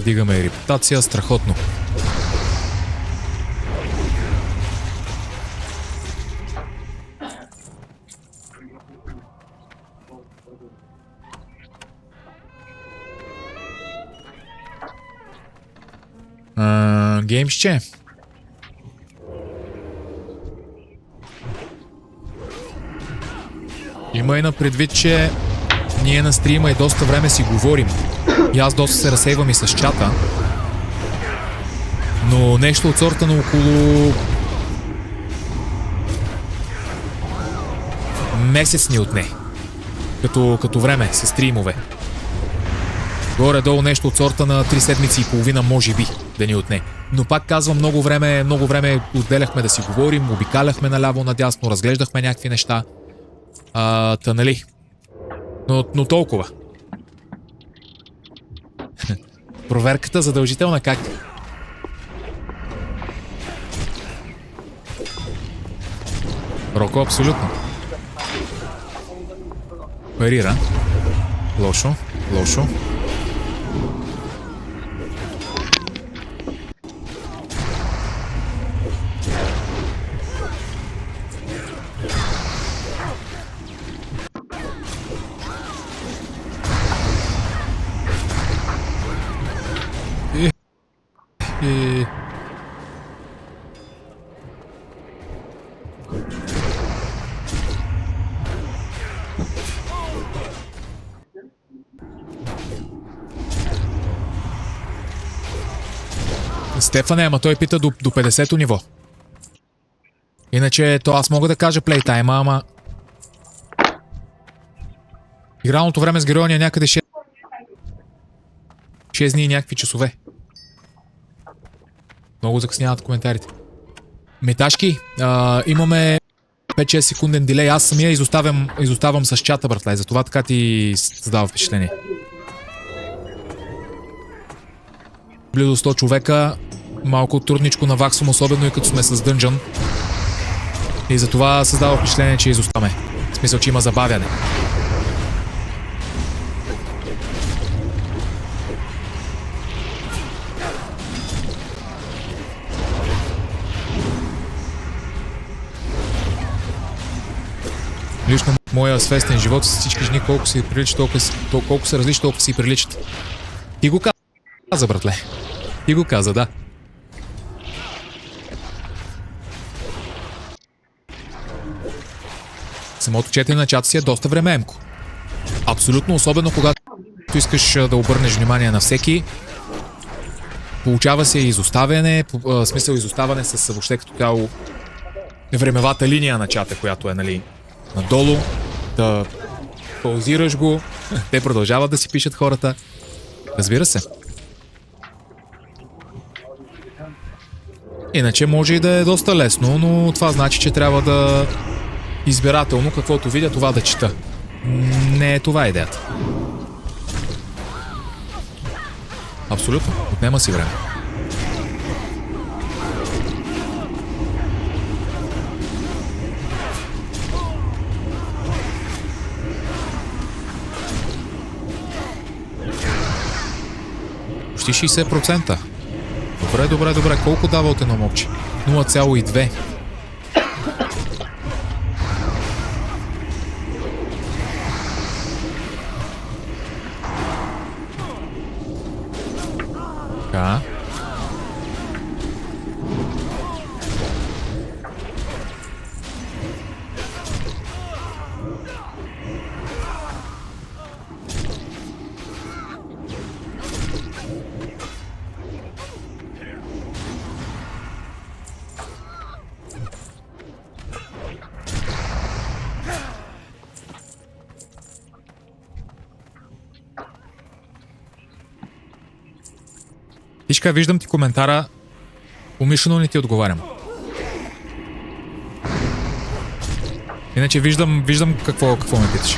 Дигаме репутация, страхотно. Геймсче. Има и на предвид, че ние на стрима и доста време си говорим. И аз доста се разсейвам и с чата. Но нещо от сорта на около месец ни отне. Като време с стримове. Горе-долу нещо от сорта на 3 седмици и половина, може би, да ни отне. Но пак казвам, много време отделяхме да си говорим, обикаляхме наляво-надясно, разглеждахме някакви неща. Та нали? Но толкова. Проверката задължителна как? Роко, абсолютно. Парира. Лошо. Стефане, ама той пита до 50-то ниво. Иначе, то аз мога да кажа плейтайма, ама... Игралното време с героя ни е някъде 6 дни и някакви часове. Много закъсняват коментарите. Меташки, имаме 5-6 секунден дилей. Аз самия изоставам с чата, братле. Затова така ти създава впечатление. Близо 100 човека. Малко трудничко на Ваксум, особено и като сме с дънжън. И затова създава впечатление, че изоставаме. В смисъл, че има забавяне. Лично моя свестен живот с всички жени, колко се приличат, колко са различни, толкова си приличат. Ти го каза, братле. Ти го каза, да. Самото четене на чата си е доста времеемко. Абсолютно, особено когато искаш да обърнеш внимание на всеки. Получава се изоставяне, смисъл изоставане с въобще като цяло времевата линия на чата, която е, нали, надолу. Да паузираш го, те продължават да си пишат хората. Разбира се. Иначе може и да е доста лесно, но това значи, че трябва да избирателно каквото видя, това да чета. Не е това идеята. Абсолютно. Отнема си време. Почти 60%. Добре. Колко дава от едно момче? 0,2. Така. Тишка, виждам ти коментара. Умишлено не ти отговарям. Иначе виждам какво ме питаш.